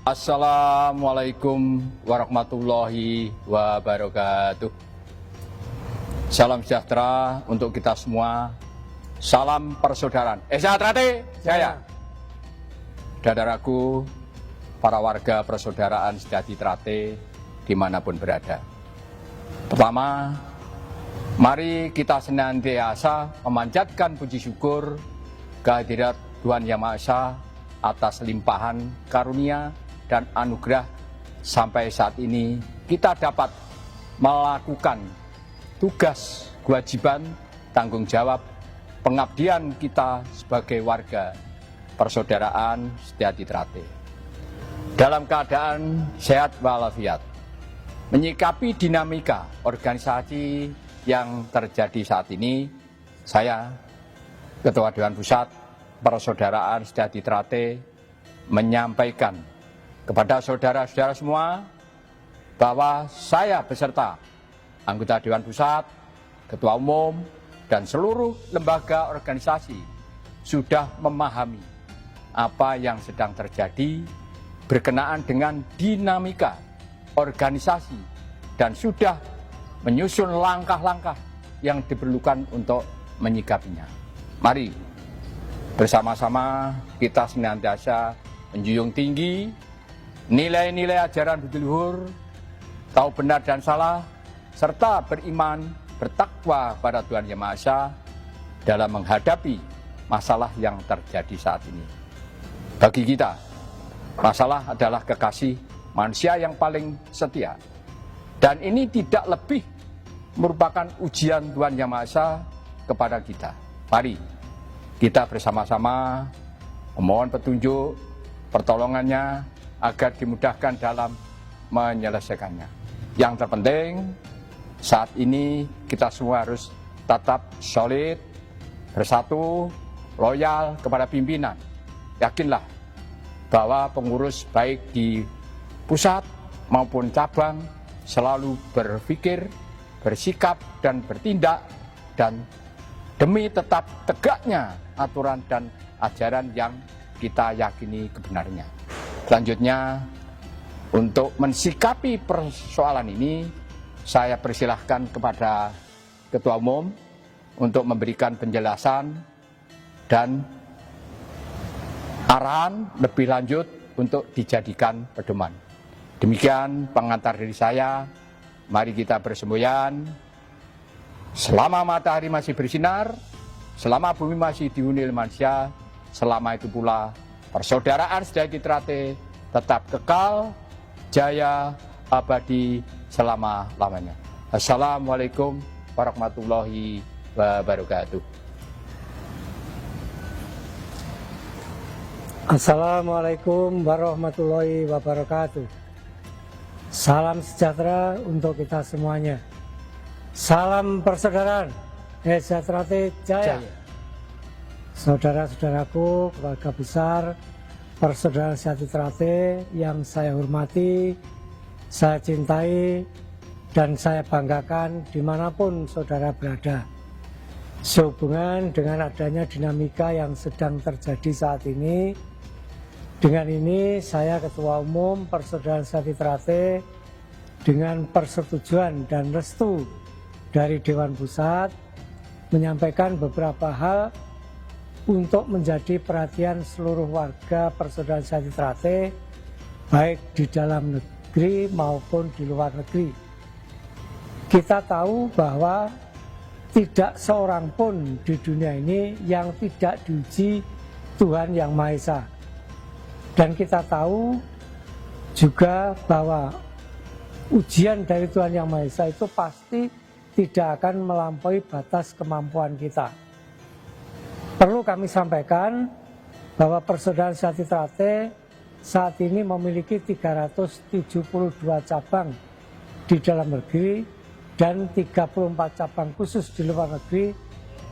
Assalamualaikum warahmatullahi wabarakatuh. Salam sejahtera untuk kita semua. Salam persaudaraan. Sejahtera jaya. Saudaraku, para warga persaudaraan Sejati Trate dimanapun berada. Pertama, mari kita senantiasa memanjatkan puji syukur kehadirat Tuhan Yang Maha Esa atas limpahan karunia dan anugerah sampai saat ini kita dapat melakukan tugas, kewajiban, tanggung jawab, pengabdian kita sebagai warga persaudaraan Sejati Trate. Dalam keadaan sehat walafiat, menyikapi dinamika organisasi yang terjadi saat ini, saya, Ketua Dewan Pusat Persaudaraan Sejati Trate, menyampaikan kepada saudara-saudara semua bahwa saya beserta anggota Dewan Pusat, Ketua Umum, dan seluruh lembaga organisasi sudah memahami apa yang sedang terjadi berkenaan dengan dinamika organisasi dan sudah menyusun langkah-langkah yang diperlukan untuk menyikapinya. Mari bersama-sama kita senantiasa menjunjung tinggi nilai-nilai ajaran budi luhur, tahu benar dan salah, serta beriman, bertakwa pada Tuhan Yang Maha Esa dalam menghadapi masalah yang terjadi saat ini. Bagi kita, masalah adalah kekasih manusia yang paling setia. Dan ini tidak lebih merupakan ujian Tuhan Yang Maha Esa kepada kita. Mari kita bersama-sama memohon petunjuk, pertolongannya, agar dimudahkan dalam menyelesaikannya. Yang terpenting, saat ini kita semua harus tetap solid, bersatu, loyal kepada pimpinan. Yakinlah bahwa pengurus baik di pusat maupun cabang selalu berpikir, bersikap, dan bertindak, dan demi tetap tegaknya aturan dan ajaran yang kita yakini kebenarannya. Selanjutnya, untuk mensikapi persoalan ini, saya persilahkan kepada Ketua Umum untuk memberikan penjelasan dan arahan lebih lanjut untuk dijadikan pedoman. Demikian pengantar dari saya. Mari kita bersemboyan. Selama matahari masih bersinar, selama bumi masih dihuni oleh manusia, selama itu pula persaudaraan Sejati Trate tetap kekal, jaya, abadi, selama-lamanya. Assalamualaikum warahmatullahi wabarakatuh. Assalamualaikum warahmatullahi wabarakatuh. Salam sejahtera untuk kita semuanya. Salam persaudaraan, Sejati Trate jaya. Saudara-saudaraku, keluarga besar Persaudaraan Sejati Trate yang saya hormati, saya cintai, dan saya banggakan dimanapun saudara berada. Sehubungan dengan adanya dinamika yang sedang terjadi saat ini, dengan ini saya Ketua Umum Persaudaraan Sejati Trate dengan persetujuan dan restu dari Dewan Pusat menyampaikan beberapa hal untuk menjadi perhatian seluruh warga Persaudaraan Sejati Trate, baik di dalam negeri maupun di luar negeri. Kita tahu bahwa tidak seorang pun di dunia ini yang tidak diuji Tuhan Yang Maha Esa. Dan kita tahu juga bahwa ujian dari Tuhan Yang Maha Esa itu pasti tidak akan melampaui batas kemampuan kita. Perlu kami sampaikan bahwa Persaudaraan Sejati Trate saat ini memiliki 372 cabang di dalam negeri dan 34 cabang khusus di luar negeri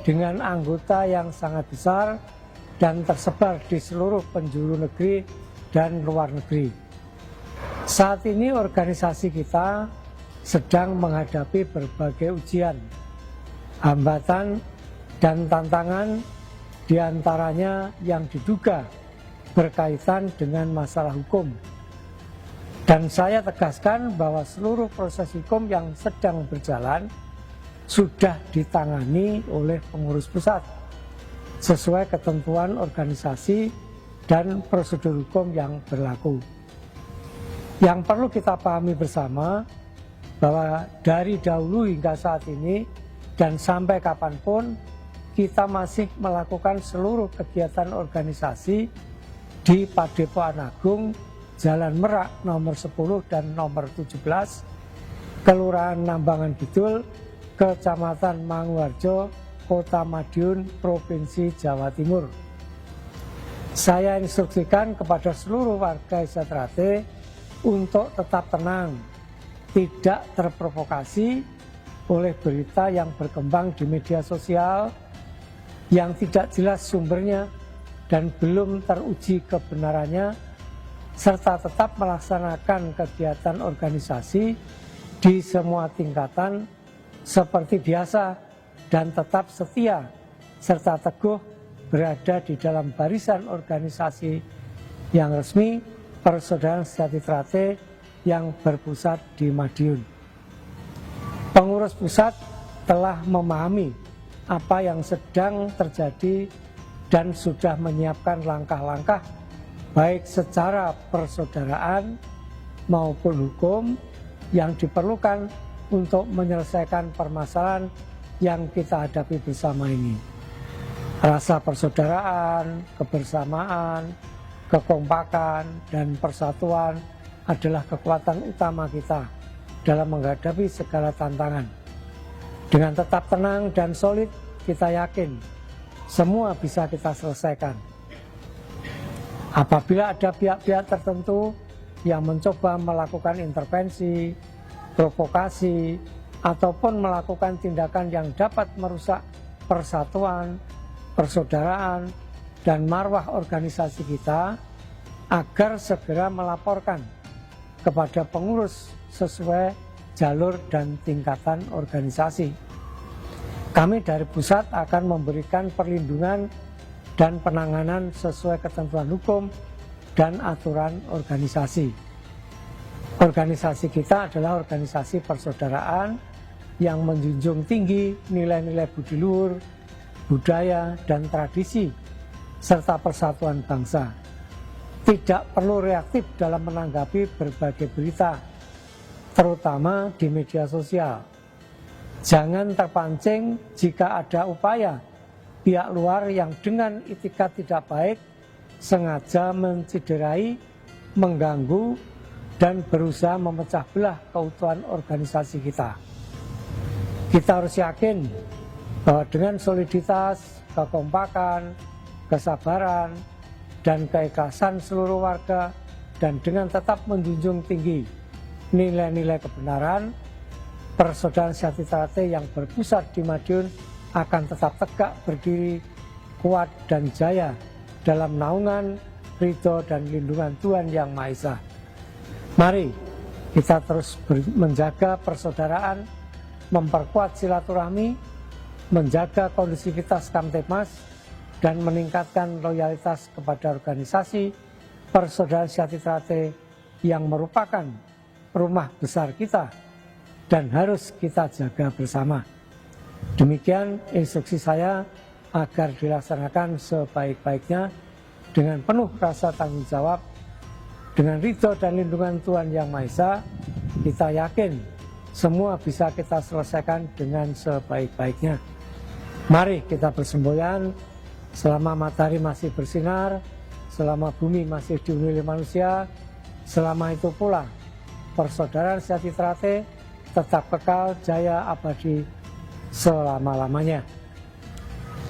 dengan anggota yang sangat besar dan tersebar di seluruh penjuru negeri dan luar negeri. Saat ini organisasi kita sedang menghadapi berbagai ujian, hambatan, dan tantangan, diantaranya yang diduga berkaitan dengan masalah hukum, Dan saya tegaskan bahwa seluruh proses hukum yang sedang berjalan sudah ditangani oleh pengurus pusat sesuai ketentuan organisasi dan prosedur hukum yang berlaku. Yang perlu kita pahami bersama bahwa dari dahulu hingga saat ini dan sampai kapanpun kita masih melakukan seluruh kegiatan organisasi di Padepokan Agung, Jalan Merak nomor 10 dan nomor 17, Kelurahan Nambangan Kidul, Kecamatan Manguharjo, Kota Madiun, Provinsi Jawa Timur. Saya instruksikan kepada seluruh warga Desa Trate untuk tetap tenang, tidak terprovokasi oleh berita yang berkembang di media sosial yang tidak jelas sumbernya dan belum teruji kebenarannya, serta tetap melaksanakan kegiatan organisasi di semua tingkatan seperti biasa dan tetap setia serta teguh berada di dalam barisan organisasi yang resmi Persaudaraan Sejati Trate yang berpusat di Madiun. Pengurus pusat telah memahami apa yang sedang terjadi dan sudah menyiapkan langkah-langkah baik secara persaudaraan maupun hukum yang diperlukan untuk menyelesaikan permasalahan yang kita hadapi bersama ini. Rasa persaudaraan, kebersamaan, kekompakan, dan persatuan adalah kekuatan utama kita dalam menghadapi segala tantangan. Dengan tetap tenang dan solid, kita yakin semua bisa kita selesaikan. Apabila ada pihak-pihak tertentu yang mencoba melakukan intervensi, provokasi, ataupun melakukan tindakan yang dapat merusak persatuan, persaudaraan, dan marwah organisasi kita, agar segera melaporkan kepada pengurus sesuai jalur dan tingkatan organisasi. Kami dari pusat akan memberikan perlindungan dan penanganan sesuai ketentuan hukum dan aturan organisasi. Organisasi kita adalah organisasi persaudaraan yang menjunjung tinggi nilai-nilai budi luhur, budaya, dan tradisi, serta persatuan bangsa. Tidak perlu reaktif dalam menanggapi berbagai berita, terutama di media sosial. Jangan terpancing jika ada upaya pihak luar yang dengan itikat tidak baik sengaja menciderai, mengganggu, dan berusaha memecah belah keutuhan organisasi kita. Kita harus yakin bahwa dengan soliditas, kekompakan, kesabaran, dan keikhlasan seluruh warga, dan dengan tetap menjunjung tinggi nilai-nilai kebenaran, Persaudaraan Sejati Trate yang berpusat di Madiun akan tetap tegak berdiri, kuat dan jaya dalam naungan, ridho dan lindungan Tuhan Yang Maha Esa. Mari kita terus menjaga persaudaraan, memperkuat silaturahmi, menjaga kondusivitas Kamtipmas, dan meningkatkan loyalitas kepada organisasi Persaudaraan Sejati Trate yang merupakan rumah besar kita dan harus kita jaga bersama. Demikian instruksi saya agar dilaksanakan sebaik-baiknya dengan penuh rasa tanggung jawab, dengan ridho dan lindungan Tuhan Yang Maha Esa. Kita yakin semua bisa kita selesaikan dengan sebaik-baiknya. Mari kita bersemboyan selama matahari masih bersinar, selama bumi masih dihuni oleh manusia, selama itu pula Persaudaraan Sejati Trate tetap kekal jaya abadi selama-lamanya.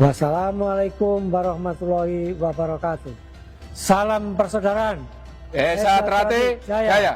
Wassalamualaikum warahmatullahi wabarakatuh. Salam persaudaraan. Desa Trate Jaya.